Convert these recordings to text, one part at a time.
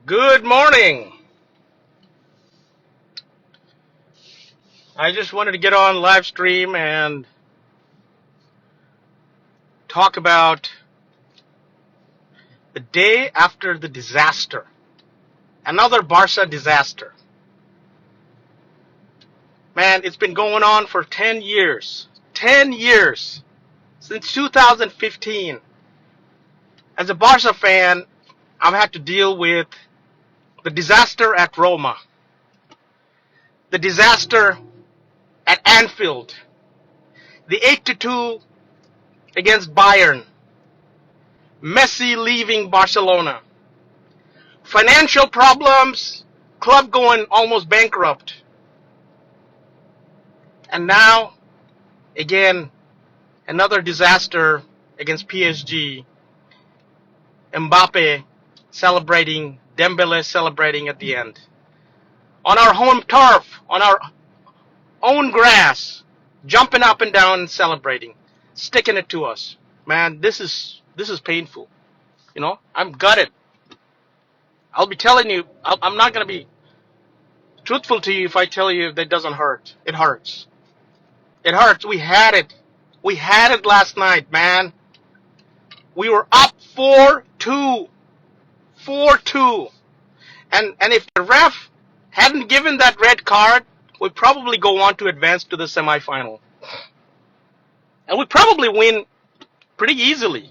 Good morning. I just wanted to get on live stream and talk about the day after the disaster. Another Barca disaster. Man, it's been going on for 10 years. 10 years. Since 2015. As a Barca fan, I've had to deal with the disaster at Roma. The disaster at Anfield. The 8-2 against Bayern. Messi leaving Barcelona. Financial problems, club going almost bankrupt. And now, again, another disaster against PSG. Mbappe celebrating, Dembele celebrating at the end. On our home turf, on our own grass, jumping up and down and celebrating, sticking it to us. Man, this is painful. You know, I'm gutted. I'll be telling you, I'm not going to be truthful to you if I tell you that it doesn't hurt. It hurts. It hurts. We had it. We had it last night, man. We were up 4-2. 4-2. And if the ref hadn't given that red card, we'd probably go on to advance to the semifinal. And we'd probably win pretty easily.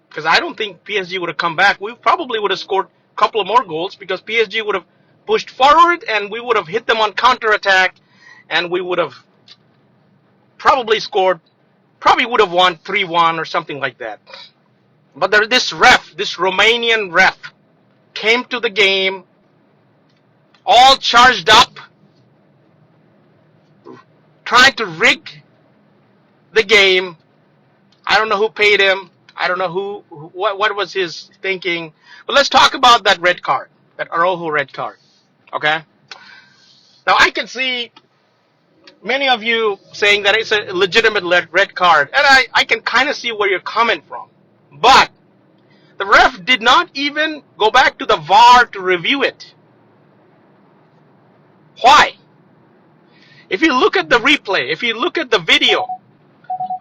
Because I don't think PSG would have come back. We probably would have scored a couple of more goals because PSG would have pushed forward and we would have hit them on counterattack and we would have probably would have won 3-1 or something like that. But this Romanian ref, came to the game all charged up, trying to rig the game. I don't know who paid him. I don't know what was his thinking. But let's talk about that red card, that Araujo red card. Okay? Now I can see many of you saying that it's a legitimate red card, and I can kind of see where you're coming from. But the ref did not even go back to the VAR to review it. Why? If you look at the replay, if you look at the video,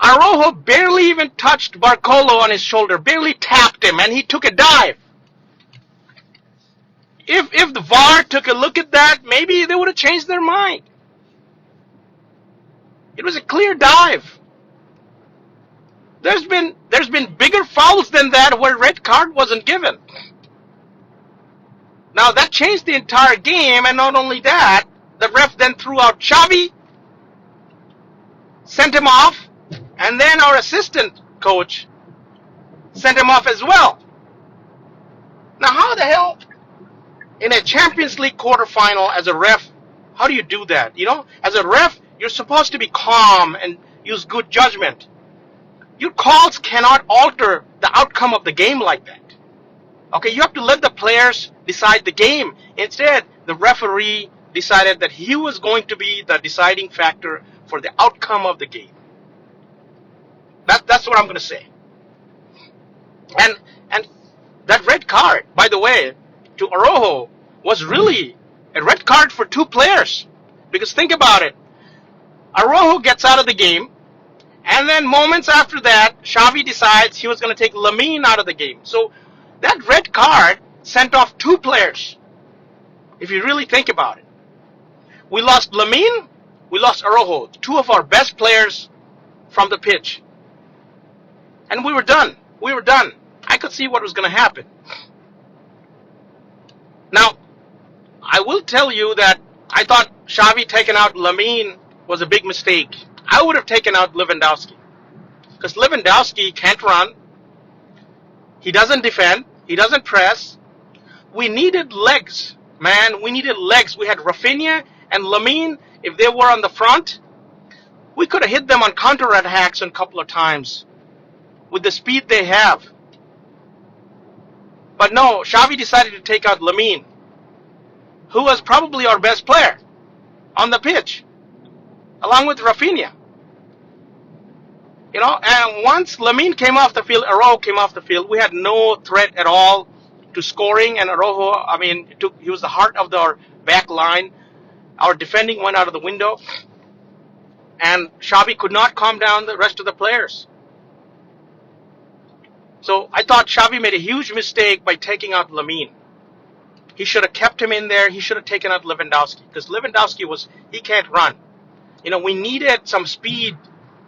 Araujo barely even touched Barcolo on his shoulder, barely tapped him, and he took a dive. If the VAR took a look at that, maybe they would have changed their mind. It was a clear dive. There's been bigger fouls than that where red card wasn't given. Now that changed the entire game, and not only that, the ref then threw out Xavi, sent him off, and then our assistant coach sent him off as well. Now how the hell, in a Champions League quarterfinal as a ref, how do you do that? You know, as a ref, you're supposed to be calm and use good judgment. Your calls cannot alter the outcome of the game like that. Okay, you have to let the players decide the game. Instead, the referee decided that he was going to be the deciding factor for the outcome of the game. That's what I'm going to say. And that red card, by the way, to Araujo was really a red card for two players. Because think about it. Araujo gets out of the game, and then moments after that, Xavi decides he was going to take Lamine out of the game. So that red card sent off two players, if you really think about it. We lost Lamine, we lost Araujo, two of our best players from the pitch. And we were done. We were done. I could see what was going to happen. Now, I will tell you that I thought Xavi taking out Lamine was a big mistake. I would have taken out Lewandowski. Because Lewandowski can't run. He doesn't defend. He doesn't press. We needed legs, man. We needed legs. We had Rafinha and Lamine. If they were on the front, we could have hit them on counterattacks a couple of times with the speed they have. But no, Xavi decided to take out Lamine, who was probably our best player on the pitch, along with Rafinha. You know, and once Lamine came off the field, Araujo came off the field, we had no threat at all to scoring, and Araujo, I mean, he was the heart of our back line. Our defending went out of the window, and Xavi could not calm down the rest of the players. So I thought Xavi made a huge mistake by taking out Lamine. He should have kept him in there. He should have taken out Lewandowski, because Lewandowski he can't run. We needed some speed,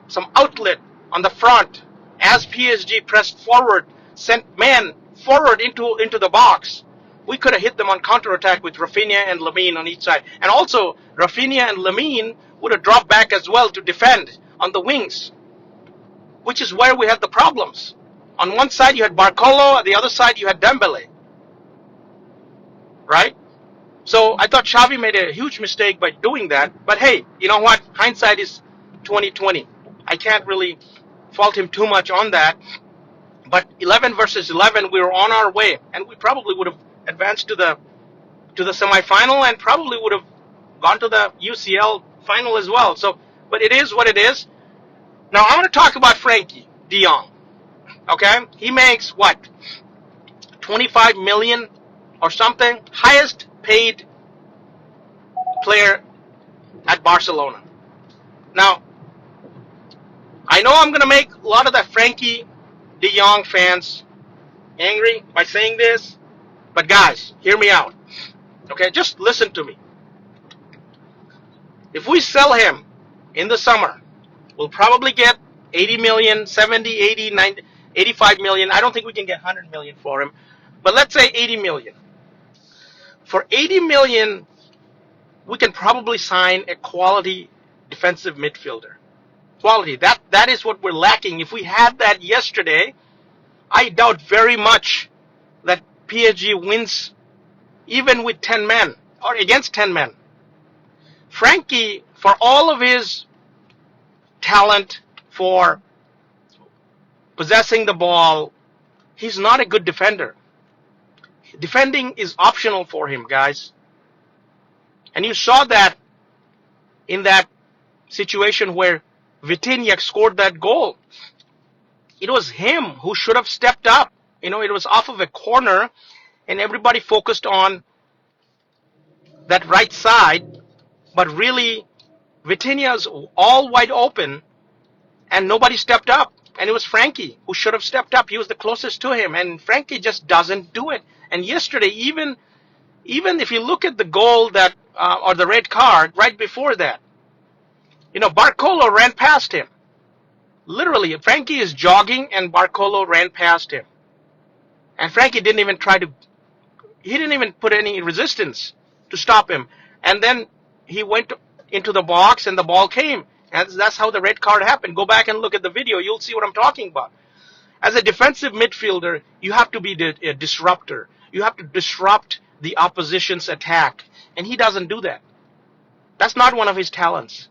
some outlet on the front as PSG pressed forward, sent men forward into the box. We could have hit them on counterattack with Rafinha and Lamine on each side. And also, Rafinha and Lamine would have dropped back as well to defend on the wings, which is where we had the problems. On one side you had Barcolo, on the other side you had Dembele. Right? So I thought Xavi made a huge mistake by doing that. But hey, you know what? Hindsight is 2020. I can't really fault him too much on that. But 11 versus 11, we were on our way, and we probably would have advanced to the semifinal, and probably would have gone to the UCL final as well. So, but it is what it is. Now I want to talk about Frankie De Jong. Okay, he makes what, 25 million or something, highest paid player at Barcelona. Now, I know I'm going to make a lot of the Frankie De Jong fans angry by saying this, but guys, hear me out. Okay, just listen to me. If we sell him in the summer, we'll probably get 80 million, 70, 80, 90, 85 million. I don't think we can get 100 million for him, but let's say 80 million. For 80 million, we can probably sign a quality defensive midfielder. Quality. That is what we're lacking. If we had that yesterday, I doubt very much that PSG wins even with 10 men or against 10 men. Frankie, for all of his talent, for possessing the ball, he's not a good defender. Defending is optional for him, guys. And you saw that in that situation where Vitinha scored that goal. It was him who should have stepped up. It was off of a corner, and everybody focused on that right side, but really Vitinha's all wide open, and nobody stepped up. And it was Frankie who should have stepped up. He was the closest to him, and Frankie just doesn't do it. And yesterday, even if you look at the goal that or the red card right before that, Barcolo ran past him. Literally, Frankie is jogging and Barcolo ran past him. And Frankie didn't even put any resistance to stop him. And then he went into the box and the ball came. And that's how the red card happened. Go back and look at the video. You'll see what I'm talking about. As a defensive midfielder, you have to be a disruptor. You have to disrupt the opposition's attack. And he doesn't do that. That's not one of his talents.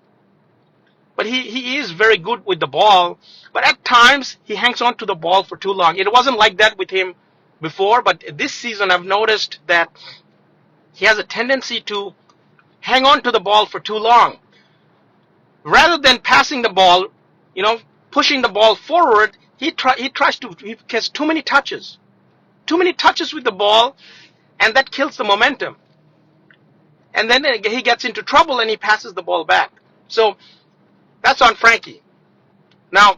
But he is very good with the ball. But at times, he hangs on to the ball for too long. It wasn't like that with him before. But this season, I've noticed that he has a tendency to hang on to the ball for too long. Rather than passing the ball, pushing the ball forward, he gets too many touches. Too many touches with the ball, and that kills the momentum. And then he gets into trouble and he passes the ball back. So that's on Frankie. Now,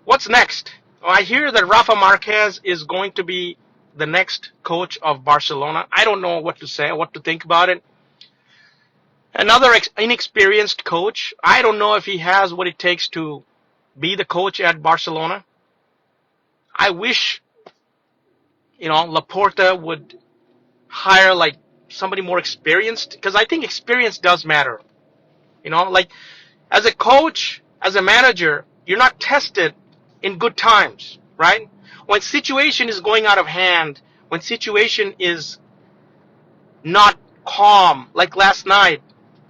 what's next? I hear that Rafa Marquez is going to be the next coach of Barcelona. I don't know what to say, what to think about it. Another inexperienced coach. I don't know if he has what it takes to be the coach at Barcelona. I wish, Laporta would hire like somebody more experienced, because I think experience does matter. As a coach, as a manager, you're not tested in good times, right? When situation is going out of hand, when situation is not calm, like last night,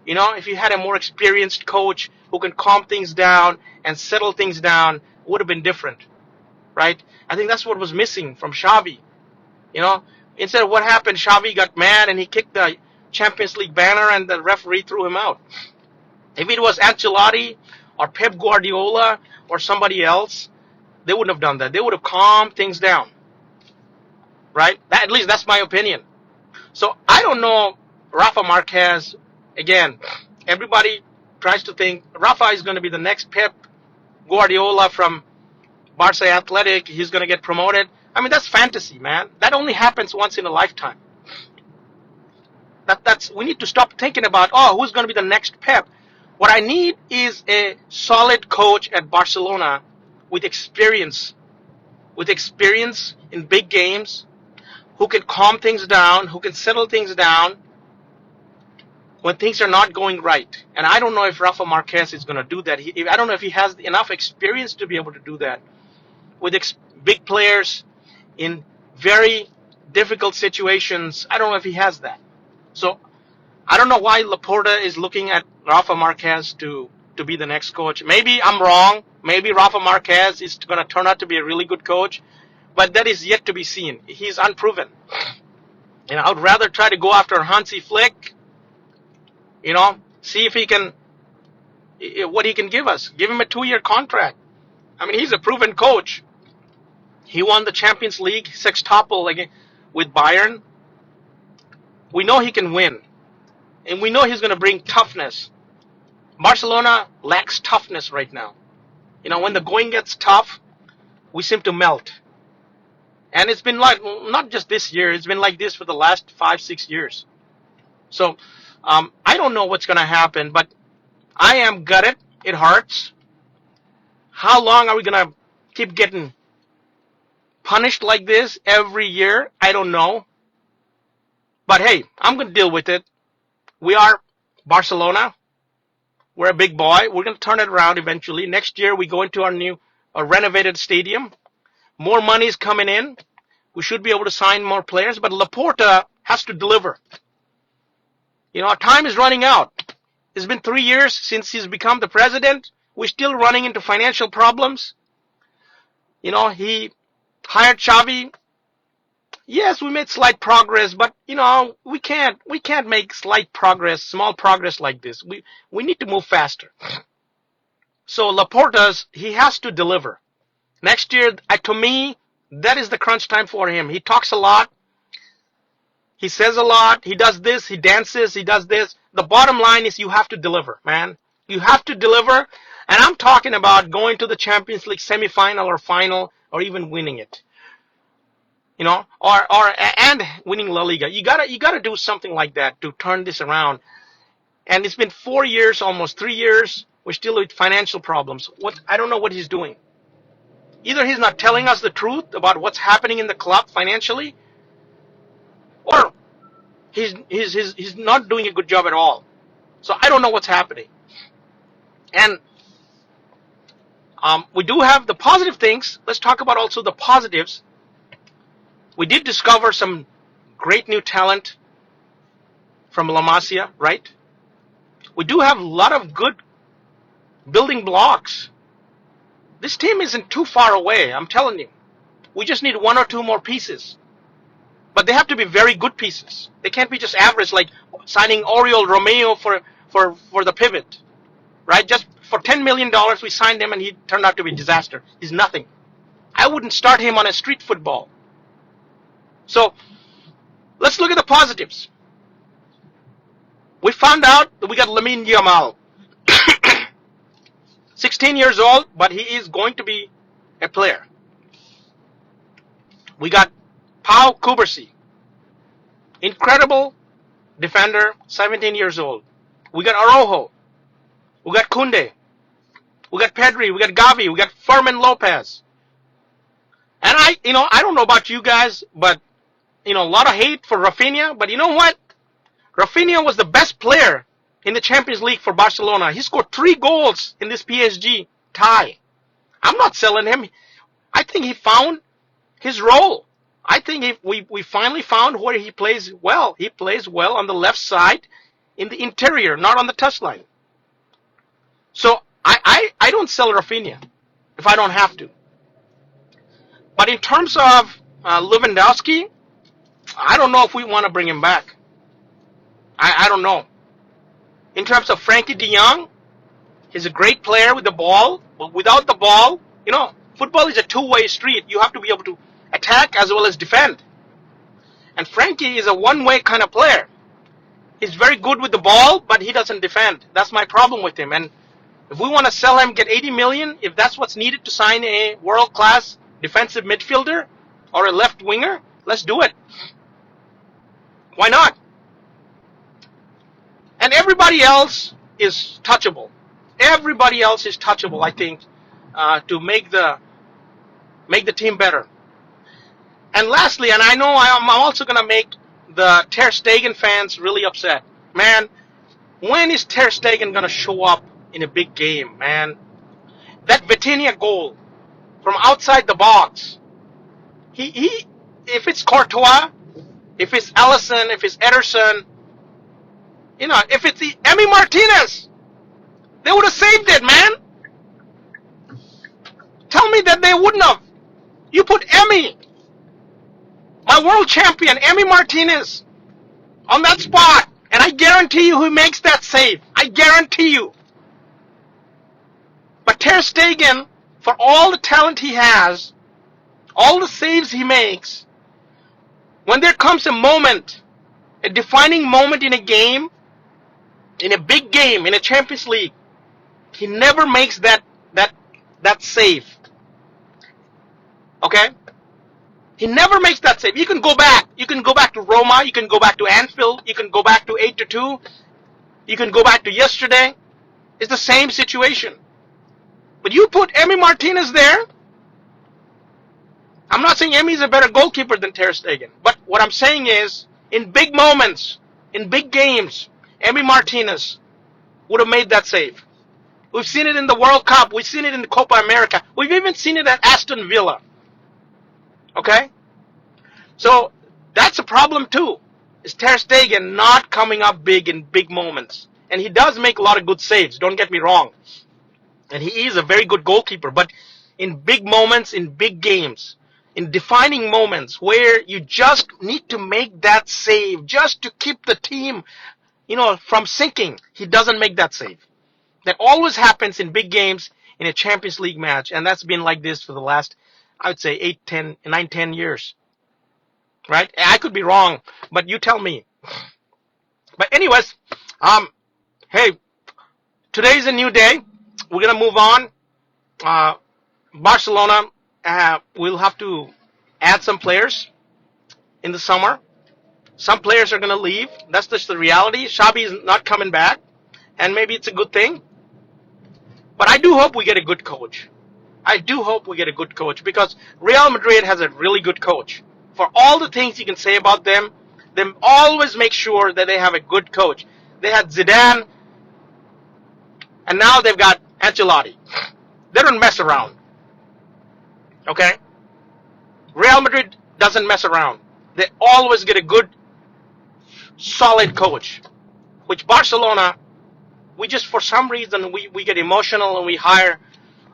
if you had a more experienced coach who can calm things down and settle things down, it would have been different, right? I think that's what was missing from Xavi. Instead of what happened, Xavi got mad and he kicked the Champions League banner and the referee threw him out. If it was Ancelotti or Pep Guardiola or somebody else, they wouldn't have done that. They would have calmed things down. right? At least that's my opinion. So I don't know Rafa Marquez. Again, everybody tries to think Rafa is going to be the next Pep Guardiola from Barca Athletic. He's going to get promoted. I mean, that's fantasy, man. That only happens once in a lifetime. That's we need to stop thinking about, oh, who's going to be the next Pep. What I need is a solid coach at Barcelona with experience in big games, who can calm things down, who can settle things down when things are not going right. And I don't know if Rafa Marquez is going to do that. I don't know if he has enough experience to be able to do that with big players in very difficult situations. I don't know if he has that. So I don't know why Laporta is looking at Rafa Marquez to be the next coach. Maybe I'm wrong. Maybe Rafa Marquez is going to turn out to be a really good coach, but that is yet to be seen. He's unproven. And I would rather try to go after Hansi Flick, see if he can, what he can give us. Give him a 2-year contract. I mean, he's a proven coach. He won the Champions League sextuple with Bayern. We know he can win. And we know he's going to bring toughness. Barcelona lacks toughness right now. When the going gets tough, we seem to melt. And it's been like, not just this year, it's been like this for the last 5-6 years. So, I don't know what's going to happen, but I am gutted. It hurts. How long are we going to keep getting punished like this every year? I don't know. But hey, I'm going to deal with it. We are Barcelona. We're a big boy. We're going to turn it around eventually. Next year, we go into our new renovated stadium. More money is coming in. We should be able to sign more players, but Laporta has to deliver. Our time is running out. It's been 3 years since he's become the president. We're still running into financial problems. He hired Xavi. Yes, we made slight progress, but we can't make slight progress, small progress like this. We need to move faster. So Laporta's, he has to deliver. Next year, to me, that is the crunch time for him. He talks a lot. He says a lot. He does this. He dances. He does this. The bottom line is you have to deliver, man. You have to deliver. And I'm talking about going to the Champions League semifinal or final or even winning it. And winning La Liga. You gotta do something like that to turn this around. And it's been 4 years, almost 3 years. We're still with financial problems. I don't know what he's doing. Either he's not telling us the truth about what's happening in the club financially, or he's not doing a good job at all. So I don't know what's happening. And we do have the positive things. Let's talk about also the positives. We did discover some great new talent from La Masia, right? We do have a lot of good building blocks. This team isn't too far away, I'm telling you. We just need 1 or 2 more pieces. But they have to be very good pieces. They can't be just average, like signing Oriol Romeo for the pivot, right? Just for $10 million, we signed him and he turned out to be a disaster. He's nothing. I wouldn't start him on a street football. So let's look at the positives. We found out that we got Lamine Yamal. 16 years old, but he is going to be a player. We got Pau Kubarsi. Incredible defender, 17 years old. We got Araujo. We got Koundé. We got Pedri. We got Gavi. We got Fermin Lopez. And I don't know about you guys, but a lot of hate for Rafinha, but you know what? Rafinha was the best player in the Champions League for Barcelona. He scored 3 goals in this PSG tie. I'm not selling him. I think he found his role. I think we finally found where he plays well. He plays well on the left side in the interior, not on the touchline. So I don't sell Rafinha if I don't have to. But in terms of Lewandowski, I don't know if we want to bring him back. I don't know. In terms of Frankie de Jong, he's a great player with the ball, but without the ball, football is a two-way street. You have to be able to attack as well as defend. And Frankie is a one-way kind of player. He's very good with the ball, but he doesn't defend. That's my problem with him. And if we want to sell him, get 80 million, if that's what's needed to sign a world-class defensive midfielder or a left winger, let's do it. Why not? And everybody else is touchable. Everybody else is touchable, I think, to make the team better. And lastly, and I know I'm also going to make the Ter Stegen fans really upset. Man, when is Ter Stegen going to show up in a big game, man? That Vitinha goal from outside the box. He if it's Courtois, if it's Alisson, if it's Ederson, if it's the Emi Martinez, they would have saved it, man. Tell me that they wouldn't have. You put Emi, my world champion, Emi Martinez, on that spot, and I guarantee you he makes that save. I guarantee you. But Ter Stegen, for all the talent he has, all the saves he makes, when there comes a moment, a defining moment in a game, in a big game, in a Champions League, he never makes that save. Okay? He never makes that save. You can go back. You can go back to Roma. You can go back to Anfield. You can go back to 8-2. You can go back to yesterday. It's the same situation. But you put Emi Martinez there. I'm not saying Emi is a better goalkeeper than Ter Stegen. But what I'm saying is, in big moments, in big games, Emi Martinez would have made that save. We've seen it in the World Cup. We've seen it in the Copa America. We've even seen it at Aston Villa. Okay? So, that's a problem too. Is Ter Stegen not coming up big in big moments. And he does make a lot of good saves, don't get me wrong. And he is a very good goalkeeper. But in big moments, in big games, in defining moments where you just need to make that save just to keep the team, from sinking, he doesn't make that save. That always happens in big games in a Champions League match. And that's been like this for the last, I would say, 9, 10 years. Right? I could be wrong, but you tell me. But anyways, hey, today's a new day. We're going to move on. Barcelona will have to add some players in the summer. Some players are going to leave. That's just the reality. Xavi is not coming back, and maybe it's a good thing. But I do hope we get a good coach. I do hope we get a good coach because Real Madrid has a really good coach. For all the things you can say about them, they always make sure that they have a good coach. They had Zidane, and now they've got Ancelotti. They don't mess around. Okay? Real Madrid doesn't mess around. They always get a good, solid coach. Which Barcelona, we just, for some reason, we get emotional and we hire,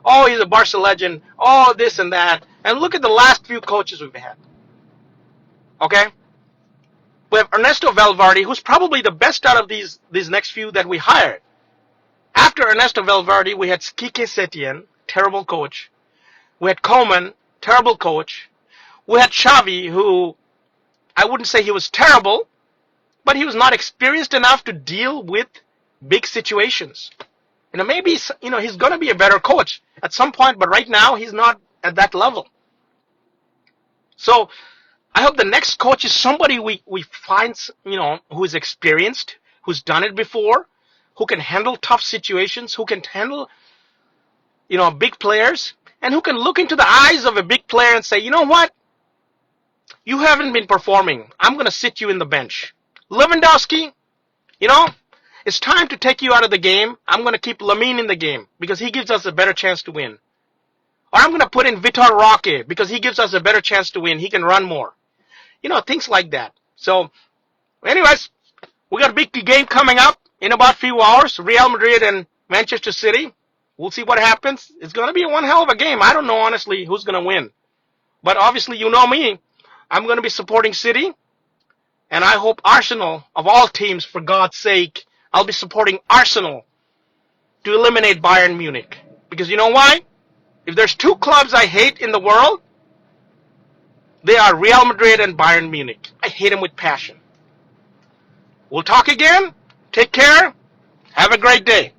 oh, he's a Barca legend, oh, this and that. And look at the last few coaches we've had. Okay? We have Ernesto Valverde, who's probably the best out of these next few that we hired. After Ernesto Valverde, we had Quique Setien, terrible coach. We had Koeman, terrible coach. We had Xavi, who I wouldn't say he was terrible, but he was not experienced enough to deal with big situations. Maybe he's going to be a better coach at some point, but right now he's not at that level. So I hope the next coach is somebody we find, who is experienced, who's done it before, who can handle tough situations, who can handle, big players, and who can look into the eyes of a big player and say, you know what? You haven't been performing. I'm going to sit you in the bench. Lewandowski, it's time to take you out of the game. I'm going to keep Lamine in the game because he gives us a better chance to win. Or I'm going to put in Vitor Roque because he gives us a better chance to win. He can run more. Things like that. So, anyways, we got a big game coming up in about a few hours. Real Madrid and Manchester City. We'll see what happens. It's going to be one hell of a game. I don't know, honestly, who's going to win. But obviously, you know me. I'm going to be supporting City. And I hope Arsenal, of all teams, for God's sake, I'll be supporting Arsenal to eliminate Bayern Munich. Because you know why? If there's two clubs I hate in the world, They are Real Madrid and Bayern Munich. I hate them with passion. We'll talk again. Take care. Have a great day.